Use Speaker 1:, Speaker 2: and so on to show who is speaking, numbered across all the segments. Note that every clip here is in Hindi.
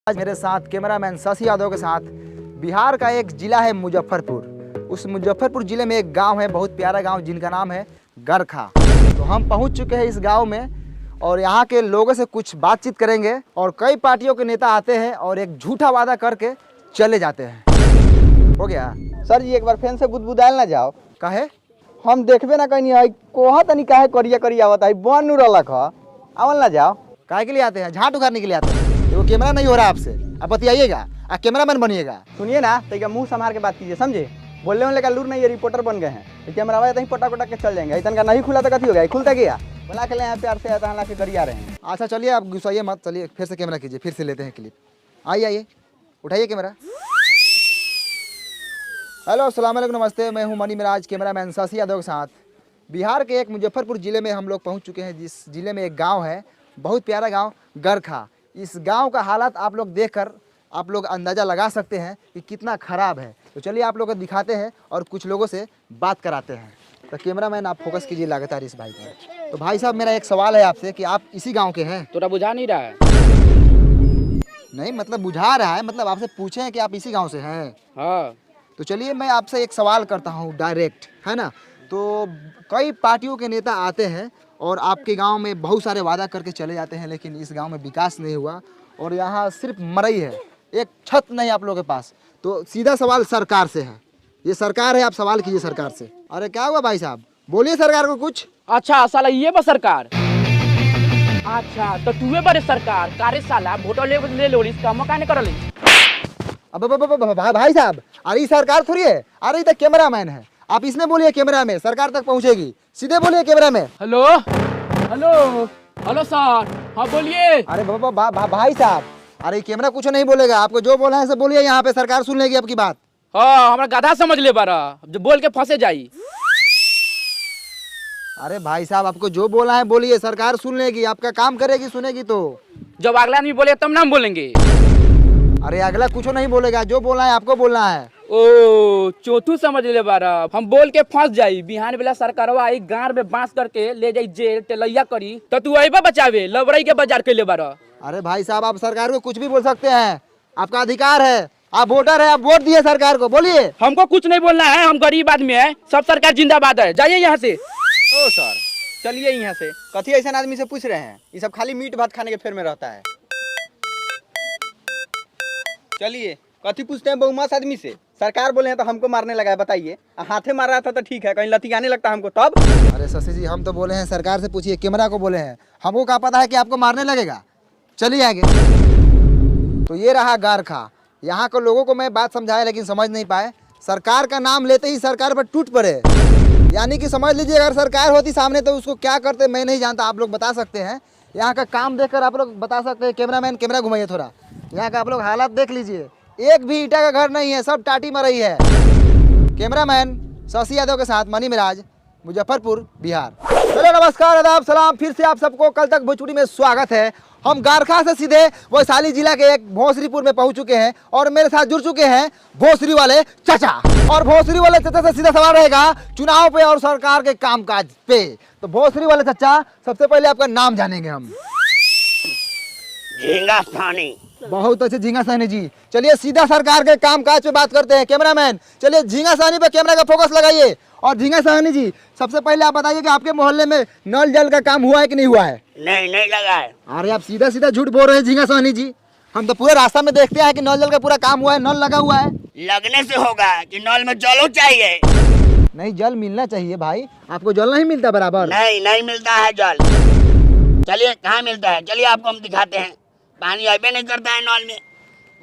Speaker 1: आज मेरे साथ कैमरामैन शशि यादव के साथ बिहार का एक जिला है मुजफ्फरपुर। उस मुजफ्फरपुर जिले में एक गांव है, बहुत प्यारा गांव, जिनका नाम है गरखा। तो हम पहुंच चुके हैं इस गांव में और यहाँ के लोगों से कुछ बातचीत करेंगे। और कई पार्टियों के नेता आते हैं और एक झूठा वादा करके चले जाते हैं। हो गया
Speaker 2: सर जी, एक बार फैन से बुदबुदाल ना जाओ।
Speaker 1: कहे
Speaker 2: हम देखबे ना कहीं है कोहा तनी काहे करिया करिया आवत है बन नु रहलक ह आवल ना जाओ।
Speaker 1: काहे के लिए आते हैं? झाट उखाड़ने के लिए आते हैं। वो कैमरा नहीं हो रहा आपसे, आप बतियाइएगा, आप कैमरामैन बनिएगा।
Speaker 2: सुनिए ना, तो मुंह संभाल के बात कीजिए, समझे? बोलने वाले का लूर नहीं, ये रिपोर्टर बन गए हैं। कैमरा वाले पटा पटा के चल जाएंगे। इतना का नहीं खुला तो कथी हो गया, खुलता गया बोला के यहाँ प्यार से आता के करिया रहे हैं।
Speaker 1: अच्छा चलिए, आप गुस्साइए मत, चलिए फिर से कैमरा कीजिए, फिर से लेते हैं क्लिप। आइए उठाइए कैमरा। हेलो, अस्सलाम वालेकुम, नमस्ते। मैं हूं मनी मिराज, कैमरामैन शशि यादव के साथ। बिहार के एक मुजफ्फरपुर ज़िले में हम लोग पहुंच चुके हैं, जिस ज़िले में एक गांव है, बहुत प्यारा गांव गरखा। इस गांव का हालात आप लोग देखकर आप लोग अंदाज़ा लगा सकते हैं कि कितना ख़राब है। तो चलिए आप लोगों को दिखाते हैं और कुछ लोगों से बात कराते हैं। तो कैमरामैन आप फोकस कीजिए लगातार इस भाई पर। तो भाई साहब, मेरा एक सवाल है आपसे कि आप इसी गाँव के हैं?
Speaker 3: तोरा बुझा नहीं रहा है?
Speaker 1: नहीं मतलब बुझा रहा है, मतलब आपसे पूछे हैं कि आप इसी गाँव से हैं।
Speaker 3: हाँ।
Speaker 1: तो चलिए मैं आपसे एक सवाल करता हूँ डायरेक्ट, है ना। तो कई पार्टियों के नेता आते हैं और आपके गांव में बहुत सारे वादा करके चले जाते हैं, लेकिन इस गांव में विकास नहीं हुआ और यहाँ सिर्फ मरई है, एक छत नहीं आप लोगों के पास। तो सीधा सवाल सरकार से है, ये सरकार है, आप सवाल कीजिए सरकार से। अरे क्या हुआ भाई साहब, बोलिए सरकार को कुछ।
Speaker 3: अच्छा साला ये बा सरकार। अच्छा तो तूहे बड़े सरकार कारे साला वोट ले लो इसका मौका नहीं करली।
Speaker 1: अब भाई साहब, अरे सरकार थोड़ी है, अरे इधर कैमरामैन है, आप इसमें बोलिए, कैमरा में सरकार तक पहुंचेगी, सीधे बोलिए कैमरा में।
Speaker 3: हेलो हेलो हेलो सर, हाँ बोलिए।
Speaker 1: अरे भाई साहब, अरे कैमरा कुछ नहीं बोलेगा, आपको जो बोला है सब बोलिए, यहाँ पे सरकार सुन लेगी आपकी बात।
Speaker 3: हाँ हमारा गधा समझ ले बारा, जो बोल के फंसे जाई।
Speaker 1: अरे भाई साहब, आपको जो बोला है बोलिए, सरकार सुन लेगी, आपका काम करेगी, सुनेगी। तो
Speaker 3: जब अगला आदमी बोले तब ना हम बोलेंगे।
Speaker 1: अरे अगला कुछ नहीं बोलेगा, जो बोलना है आपको बोलना है।
Speaker 3: ओ चौथू समझ ले बारा, हम बोल के फंस जाई, बिहान बेला सरकारवा आई गांव में बांस करके ले जाई जेल तेलैया करी, तो तू अइबा बचावे लबड़ई के बाजार के ले बारा।
Speaker 1: अरे भाई साहब, आप सरकार को कुछ भी बोल सकते हैं, आपका अधिकार है, आप वोटर है, आप वोट दिए सरकार को, बोलिए।
Speaker 3: हमको कुछ नहीं बोलना है, हम गरीब आदमी है, सब सरकार जिंदाबाद है, जाइए यहाँ से।
Speaker 2: ओ सर, चलिए यहाँ से। कथी ऐसा आदमी से पूछ रहे हैं? ये सब खाली मीट भात खाने के फेर में रहता है। चलिए, कथी पूछते हैं बहुमास आदमी से? सरकार बोले हैं तो हमको मारने लगा है, बताइए। हाथे मार रहा था तो ठीक है, कहीं लतियाने लगता हमको तब।
Speaker 1: अरे शशि जी, हम तो बोले हैं सरकार से पूछिए, कैमरा को बोले हैं, हमको क्या पता है कि आपको मारने लगेगा। चलिए आगे। तो ये रहा गरखा, यहाँ के लोगों को मैं बात समझाया लेकिन समझ नहीं पाए। सरकार का नाम लेते ही सरकार पर टूट पड़े, यानी कि समझ लीजिए अगर सरकार होती सामने तो उसको क्या करते मैं नहीं जानता, आप लोग बता सकते हैं। यहाँ का काम देखकर आप लोग बता सकते हैं। कैमरामैन कैमरा घुमाइए थोड़ा, यहाँ का आप लोग हालात देख लीजिए, एक भी ईटा का घर नहीं है, सब टाटी मरई है। कैमरामैन शशि यादव के साथ मनी मिराज, मुजफ्फरपुर, बिहार। चलो नमस्कार, आदाब, सलाम, फिर से आप सबको कल तक भोजपुरी में स्वागत है। हम गरखा से सीधे वैशाली जिला के एक भोसरीपुर में पहुंच चुके हैं और मेरे साथ जुड़ चुके हैं भोसरी वाले चाचा। और भोसरी वाले चाचा से सीधा सवाल रहेगा चुनाव पे और सरकार के कामकाज पे। तो भोसरी वाले चाचा, सबसे पहले आपका नाम जानेंगे हम।
Speaker 4: झींगा सानी।
Speaker 1: बहुत अच्छे झींगा सानी जी। चलिए सीधा सरकार के कामकाज पे बात करते हैं। कैमरामैन चलिए झींगा सानी पे कैमरा का फोकस लगाइए। और झींगा सानी जी, सबसे पहले आप बताइए कि आपके मोहल्ले में नल जल का काम हुआ है कि नहीं हुआ है?
Speaker 4: नहीं लगा है।
Speaker 1: अरे आप सीधा सीधा झूठ बोल रहे हैं झींगा सानी जी, हम तो पूरे रास्ता में देखते हैं कि नल जल का पूरा काम हुआ है, नल लगा हुआ है।
Speaker 4: लगने से होगा कि नल में जलो चाहिए।
Speaker 1: नहीं, जल मिलना चाहिए भाई, आपको जल नहीं मिलता बराबर?
Speaker 4: नहीं मिलता है जल। चलिए कहाँ मिलता है, चलिए आपको हम दिखाते हैं। पानी अबे नहीं करता है नल में,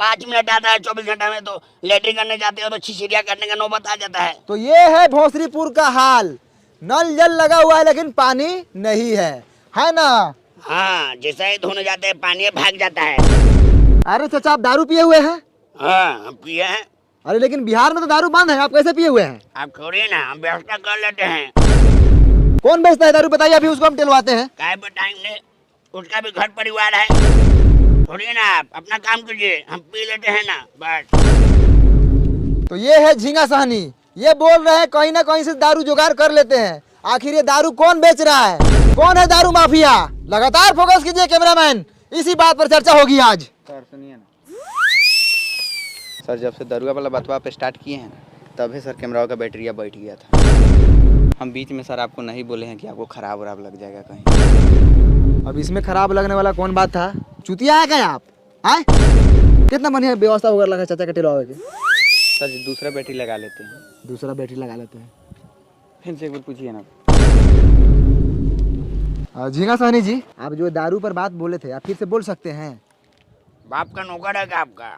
Speaker 4: 5 मिनट आता है 24 घंटा में, तो लेटरिन करने जाते हो तो छिछिरिया करने का नौबत आ जाता है।
Speaker 1: तो ये है भोसरीपुर का हाल, नल जल लगा हुआ है लेकिन पानी नहीं है ना?
Speaker 4: हाँ, जैसे ही धोने जाते हैं पानी भाग जाता है।
Speaker 1: अरे चाचा, आप दारू पिए हुए हैं?
Speaker 4: हाँ हम पिए हैं।
Speaker 1: अरे लेकिन बिहार में तो दारू बंद है, आप कैसे पिए हुए हैं?
Speaker 4: आप छोड़िए ना, हम व्यवस्था कर लेते हैं।
Speaker 1: कौन बेचता है दारू, बताइए, अभी उसको हम टिलवाते हैं।
Speaker 4: काय बताएंगे, उसका भी घर परिवार है। छोड़िए ना, आप अपना काम कीजिए, हम पी लेते हैं ना, बस।
Speaker 1: तो ये है झींगा साहनी, ये बोल रहे हैं कहीं ना कहीं से दारू जुगाड़ कर लेते हैं। आखिर ये दारू कौन बेच रहा है, कौन है दारू माफिया? लगातार फोकस कीजिए कैमरामैन, इसी बात पर चर्चा होगी आज।
Speaker 2: सर सुनिए ना, सर जब से दरुआ वाला बतवा पे स्टार्ट किए हैं तभी सर कैमरा का बैटरिया बैठ गया था। हम बीच में सर आपको नहीं बोले हैं कि आपको खराब वराब लग जाएगा कहीं।
Speaker 1: अब इसमें खराब लगने वाला कौन बात था? चुतिया है क्या आप? आए कितना बढ़िया व्यवस्था वगैरह लगा चाचा के टेलवा के।
Speaker 2: सर जी दूसरा बैटरी लगा लेते हैं।
Speaker 1: दूसरा बैटरी लगा लेते हैं।
Speaker 2: फिर से एक बार पूछिए ना।
Speaker 1: झींगा सोनी जी, आप जो दारू पर बात बोले थे आप फिर से बोल सकते हैं?
Speaker 4: बाप का नौकर है क्या आपका?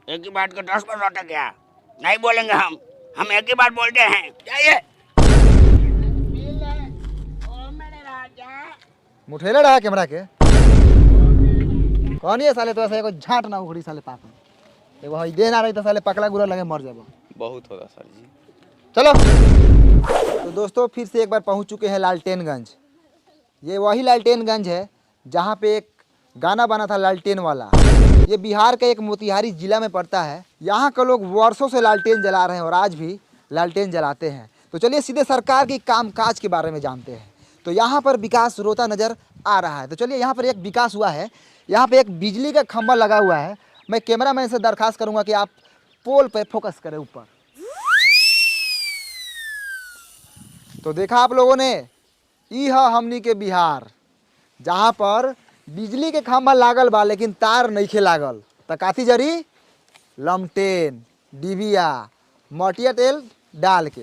Speaker 4: एक ही बात का 10 बार लौटा क्या? नहीं बोलेंगे हम एक ही बात बोलते हैं। जाइए।
Speaker 1: मुठेला रहा कैमरा के कौन है साले? तो ऐसा एगो झाट ना उखड़ी साले पाक में एगो हई दे ना रही तो साले पकला गुरा लगे मर जाबो।
Speaker 2: बहुत होगा सर जी।
Speaker 1: चलो तो दोस्तों फिर से एक बार पहुंच चुके हैं लालटेनगंज। ये वही लालटेनगंज है जहां पे एक गाना बना था लालटेन वाला। ये बिहार का एक मोतिहारी जिला में पड़ता है। यहाँ के लोग वर्षों से लालटेन जला रहे हैं और आज भी लालटेन जलाते हैं। तो चलिए सीधे सरकार की कामकाज के बारे में जानते हैं। तो यहाँ पर विकास रोता नज़र आ रहा है। तो चलिए यहाँ पर एक विकास हुआ है। यहाँ पे एक बिजली का खंभा लगा हुआ है। मैं कैमरामैन से दरखास्त करूँगा कि आप पोल पे फोकस करें ऊपर। तो देखा आप लोगों ने, ई है हमनी के बिहार जहाँ पर बिजली के खंभा लागल बा लेकिन तार नइखे लागल। त काथी जरी? लमटेन डिबिया मटिया तेल डाल के।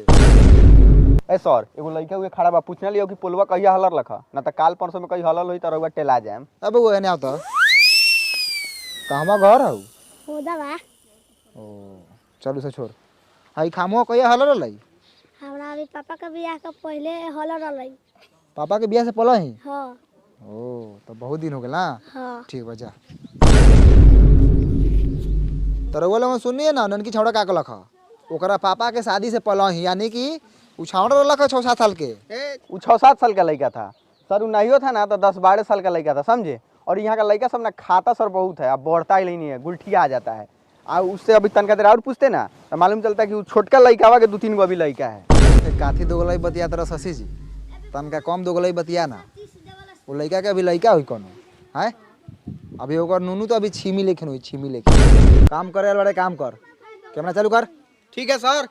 Speaker 2: ए सर एगो लड़का हुए खड़ा बा, पूछने लियो कि पुलवा कहिया हलर लखा ना तो काल परसों में कहीं हलल होई तो रउआ टेला जाएम।
Speaker 1: अब वो एने आवता कहवा घर हऊ?
Speaker 5: होदा बा।
Speaker 1: ओ चलू से छोड़। हई खामो कहिया हलर लई?
Speaker 5: हमरा अभी पापा का बियाह का पहले हल रहलै।
Speaker 1: पापा के बियाह से पहले ही?
Speaker 5: हाँ
Speaker 1: ओ तो बहुत दिन हो गया ना।
Speaker 5: हाँ।
Speaker 1: ठीक बा जा। तो रउआ लोग सुनिए ना, ननकी छौड़ा का लखा ओकरा पापा के शादी से पहले ही, यानी कि उ छौड़ा लखा 6-7 साल के।
Speaker 2: वो 6-7 साल का लड़का था सर। वो नहीं था ना तो 10-12 साल का लड़का था, समझे। और यहाँ का लड़का सब ना खाता सर बहुत है, अब बढ़ता ही नहीं है, गुलठिया आ जाता है। और उससे अभी तनका देर और पूछते ना तो मालूम चलता है कि वो छोटका लड़का के 2-3 गो अभी लड़का है।
Speaker 1: काथी दोगलई बतिया तरह शशि जी, तनका कम दोगलई बतिया ना। वो लड़का के अभी लड़का हुई कोनो है? अभी ओकर नूनू तो अभी छीमी लेखन हुई, छीमी लेखन। काम करे बड़े काम कर, कैमरा चालू कर।
Speaker 2: ठीक है सर।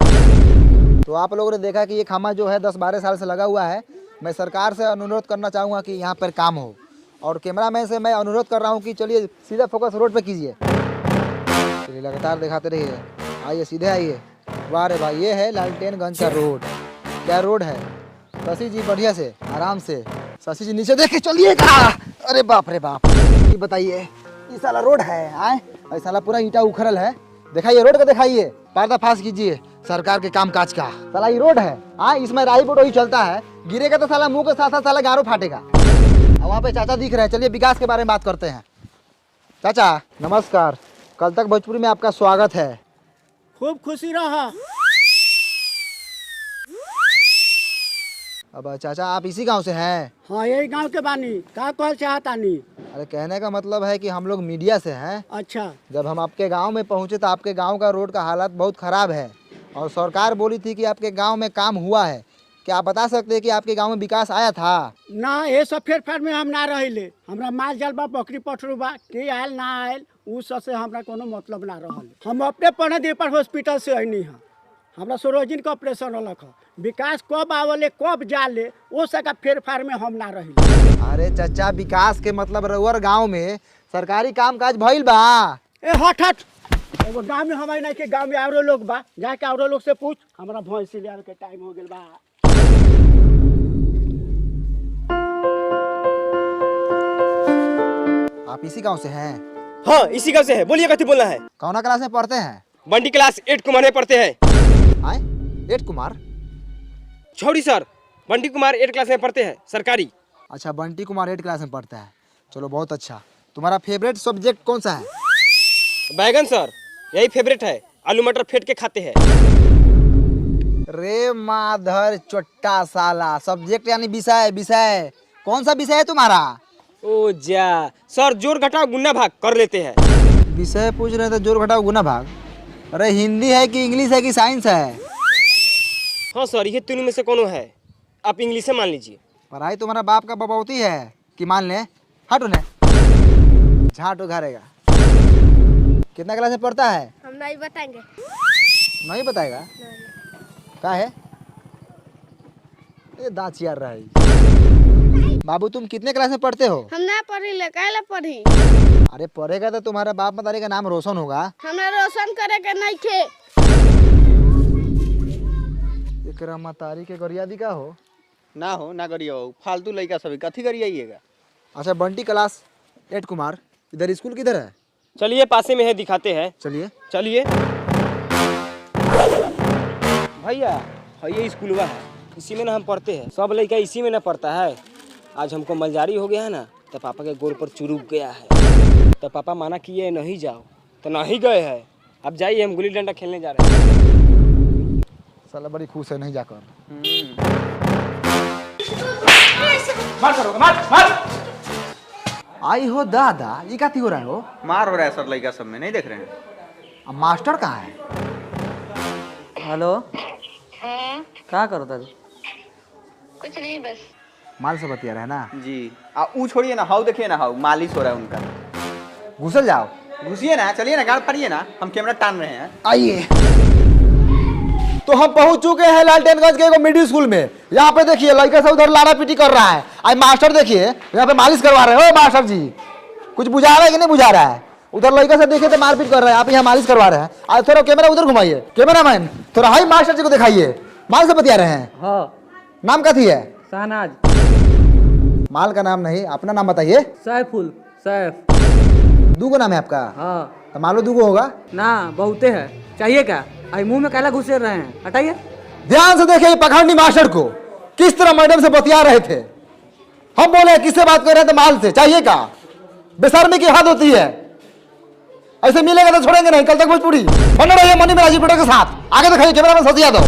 Speaker 1: तो आप लोगों ने देखा कि ये खामा जो है 10-12 साल से लगा हुआ है। मैं सरकार से अनुरोध करना चाहूँगा कि यहाँ पर काम हो, और कैमरामैन से मैं अनुरोध कर रहा हूँ कि चलिए सीधा फोकस रोड पे कीजिए। चलिए लगातार दिखाते रहिए। आइए सीधे आइए। वाह रे भाई, ये है लालटेनगंज का रोड। क्या रोड है शशि जी? बढ़िया से आराम से शशि जी नीचे देख के चलिएगा। अरे बाप रे बाप, ये बताइए ये साला रोड है? आए ये साला पूरा ईंटा उखड़ल है। दिखाइए रोड का, दिखाइए, पर्दाफाश कीजिए सरकार के कामकाज का। साला ये रोड है? हाँ, इसमें राई बोट ही चलता है, गिरेगा तो साला मुंह के साथ साथ साला गारो फाटेगा। वहाँ पे चाचा दिख रहे हैं। चलिए विकास के बारे में बात करते हैं। चाचा नमस्कार, कल तक भोजपुरी में आपका स्वागत है।
Speaker 6: खूब खुशी रहा।
Speaker 1: अब चाचा आप इसी गांव से हैं?
Speaker 6: हाँ यही गांव के बानी। का कहल चाहतानी?
Speaker 1: अरे कहने का मतलब है कि हम लोग मीडिया से हैं।
Speaker 6: अच्छा।
Speaker 1: जब हम आपके गांव में पहुंचे तो आपके गांव का रोड का हालत बहुत ख़राब है और सरकार बोली थी कि आपके गांव में काम हुआ है। क्या आप बता सकते हैं कि आपके गांव में विकास आया था?
Speaker 6: ना ये सब फेर फार में हम ना रहिले। हमरा माल जाल बा, बकरी पठरू बा, के आयल ना आयल उ सब से हमरा कोनो मतलब ना रहल। हम अपने पढ़े दीपर हॉस्पिटल से अइनी है। हमरा सरोजिन का ऑपरेशन होलक है। विकास कब आवले कब जाले वो सका फेर फार में हम ना रहिले।
Speaker 1: अरे चाचा विकास के मतलब रउअर गांव में सरकारी कामकाज भइल बा?
Speaker 6: ए हट हट, एगो गाँव में हमारे नहीं के गाँव में औरो लोग बा, जाके औरो लोग से पूछ। हमरा भैंसी ले आवे के टाइम हो गेल बा।
Speaker 1: आप इसी गांव से हैं?
Speaker 7: हाँ इसी गाँव से है। बोलिए कथी बोलना है?
Speaker 1: कौना क्लास में पढ़ते हैं?
Speaker 7: बंडी क्लास 8 कुमार में पढ़ते हैं।
Speaker 1: आए 8 कुमार?
Speaker 7: छोड़ी सर, बंडी कुमार 8 क्लास में पढ़ते हैं सरकारी।
Speaker 1: अच्छा बंटी कुमार 8 क्लास में पढ़ता है। चलो बहुत अच्छा। तुम्हारा फेवरेट सब्जेक्ट कौन सा है?
Speaker 7: बैगन सर, यही फेवरेट है। आलू मटर फेंट के खाते हैं।
Speaker 1: रे माधर चोट्टा साला, सब्जेक्ट यानी विषय। विषय कौन सा विषय है तुम्हारा?
Speaker 7: ओ जा सर, जोड़ घटाव गुना भाग कर लेते हैं।
Speaker 1: विषय पूछ रहे थे, जोड़ घटाव गुना भाग। अरे हिंदी है कि इंग्लिश है कि साइंस है?
Speaker 7: हाँ सर, ये तीनों में से कोनो है, आप इंग्लिश से मान लीजिए।
Speaker 1: पढ़ाई तुम्हारा बाप का बबौती है कि मान ले? हट उन्हें, झाट उघारेगा। कितना क्लास में पढ़ता है?
Speaker 5: हम नहीं बताएंगे।
Speaker 1: नहीं बताएगा?
Speaker 5: नहीं।
Speaker 1: का है? ये दांत चियार रहा है। बाबू तुम कितने क्लास में पढ़ते हो?
Speaker 5: हम ना पढ़ी ले, काहे पढ़ी?
Speaker 1: अरे पढ़ेगा तो तुम्हारा बाप मतारी का नाम रोशन होगा।
Speaker 5: हमरा रोशन करे के नहीं खे।
Speaker 1: एकरा मतारी के गरियादी का हो?
Speaker 2: ना हो ना करिए हो, फालतू लड़का सभी कथी करिएगा।
Speaker 1: अच्छा बंटी क्लास 8 कुमार, इधर स्कूल किधर है?
Speaker 7: चलिए पासे में है, दिखाते हैं।
Speaker 1: चलिए।
Speaker 7: चलिए भैया, ये स्कूलवा है, इसी में ना हम पढ़ते हैं। सब लड़का इसी में ना पढ़ता है। आज हमको मलजारी हो गया है ना, तो पापा के गोल पर चुरुक गया है, तो पापा माना किए नहीं जाओ, तो नहीं गए हैं। अब जाइए, हम गुल्ली डंडा खेलने जा रहे हैं।
Speaker 1: साला बड़ी खुश है नहीं जाकर।
Speaker 3: मार करोगे, मार।
Speaker 1: आई हो दादा, ये क्या हो रहा है? हो
Speaker 2: मार हो रहा है सर लड़का सब में, नहीं देख रहे हैं?
Speaker 1: अब मास्टर कहाँ है?
Speaker 8: हेलो, क्या करो दादू?
Speaker 5: कुछ नहीं, बस
Speaker 1: माल से बतिया रहे ना
Speaker 2: जी। ऊ छोड़िए ना, हाउ देखिए ना, हाउ मालिश हो रहा है उनका।
Speaker 1: घुसल जाओ।
Speaker 2: घुसिए ना, चलिए ना, गाड़ फाड़िए ना, हम कैमरा टान रहे हैं।
Speaker 1: आइए। तो हम पहुंच चुके हैं लालटेनगंज के एगो मिडिल स्कूल में। यहाँ पे देखिए लड़का से उधर लाड़ा पीटी कर रहा है। आज मास्टर देखिए यहाँ पे मालिश करवा रहे हो। मास्टर जी कुछ बुझा रहा है कि नहीं बुझा रहा है? उधर लड़का से देखिए तो मारपीट कर रहे हैं, आप यहाँ मालिश करवा रहे हैं। आज थोड़ा कैमरा उधर घुमाइए। कैमरा मैन थोड़ा हाई मास्टर जी को दिखाइए। माल से बतिया रहे हैं।
Speaker 8: हाँ,
Speaker 1: नाम कथी है?
Speaker 8: शहनाज।
Speaker 1: माल का नाम नहीं, अपना नाम बताइए।
Speaker 8: सैफुल, सैफ।
Speaker 1: दूगो नाम है आपका?
Speaker 8: हाँ।
Speaker 1: तो मालो दूगो होगा
Speaker 8: ना, बहुते है। चाहिए क्या? आई मुंह में कैला घुसे रहे हैं, हटाइए।
Speaker 1: ध्यान से देखिए पखंडी मास्टर को किस तरह मैडम से बतिया रहे थे। हम बोले किससे बात कर रहे थे? माल से। चाहिए का? बेशर्मी की हद होती है। ऐसे मिलेगा तो छोड़ेंगे नहीं। कल तक भोजपुरी बने रहिए मनी में राजीव के साथ। आगे दिखाइए कैमरा में सतिया दो।